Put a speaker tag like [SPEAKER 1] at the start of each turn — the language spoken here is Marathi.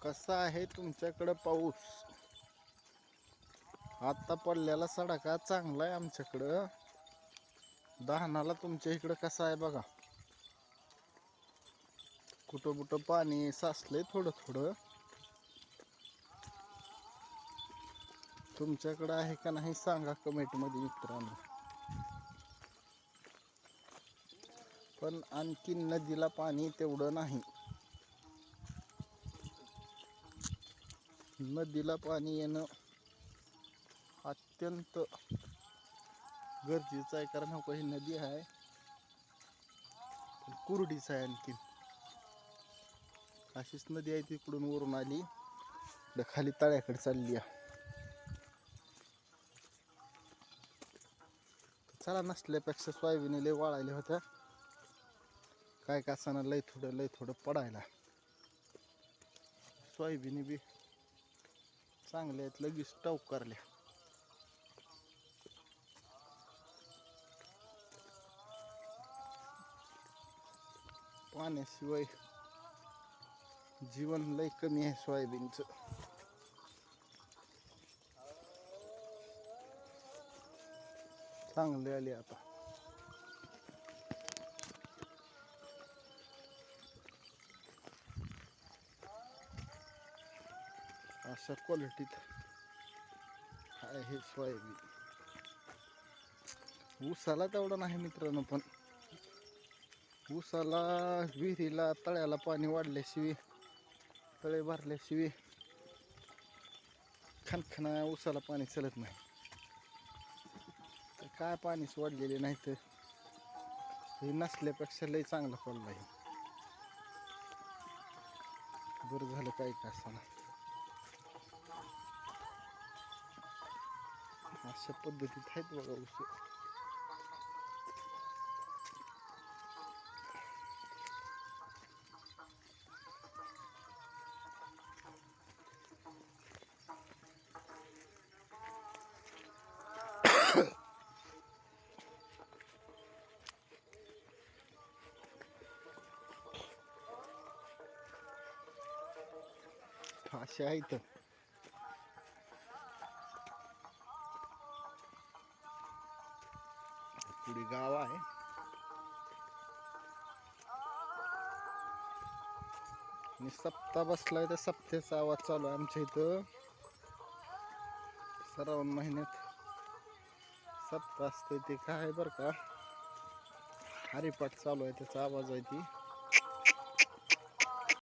[SPEAKER 1] कसा आहे तुमच्याकडे पाऊस? आता पडलेला सडाका चांगला आहे आमच्याकडं. दहानाला तुमच्या इकडं कसा आहे बघा. कुठं कुठं पाणी साचलंय थोडं थोडं. तुमच्याकडं आहे का नाही सांगा कमेंटमध्ये मित्रांनो. पण आणखी नदीला पाणी तेवढं नाही. नदीला पाणी येणं अत्यंत गरजेचं आहे, कारण हो ही नदी आहे कुरडीच आहे. आणखी अशीच नदी आहे तिकडून वरून आली खाली तळ्याकडे चालली आहे. चला, नसल्यापेक्षा सोयाबीन लय वाळायला होत्या. काय का असताना लय थोडं पडायला. सोयाबीन बी चांगल्या आहेत, लगेच टाऊक करल्या. पाण्याशिवाय जीवन लय कमी आहे सोयाबीनचं. चांगले आले आता. अशा क्वालिटीत आहे सोयाबीन. ऊसाला तेवढं नाही मित्रांनो, पण ऊसाला विहिरीला तळ्याला पाणी वाढल्याशिवाय, तळे भरल्याशिवाय खणखणा ऊसाला पाणी चलत नाही. तर काय पाणी सोडलेले नाही तर हे नसल्यापेक्षा लय चांगला पडला आहे. बरं झालं काय का असताना. अशा पद्धतीत आहेत बघा ऊस. असे आहेत. पुढे गाव आहे. आणि सप्ताह बसलाय, तर सप्त्याचा आवाज चालू आहे आमच्या इथं. श्रावण महिन्यात सप्ताह असते ते काय बरं का, हरिपाठ चालू आहे त्याचा आवाज आहे ती.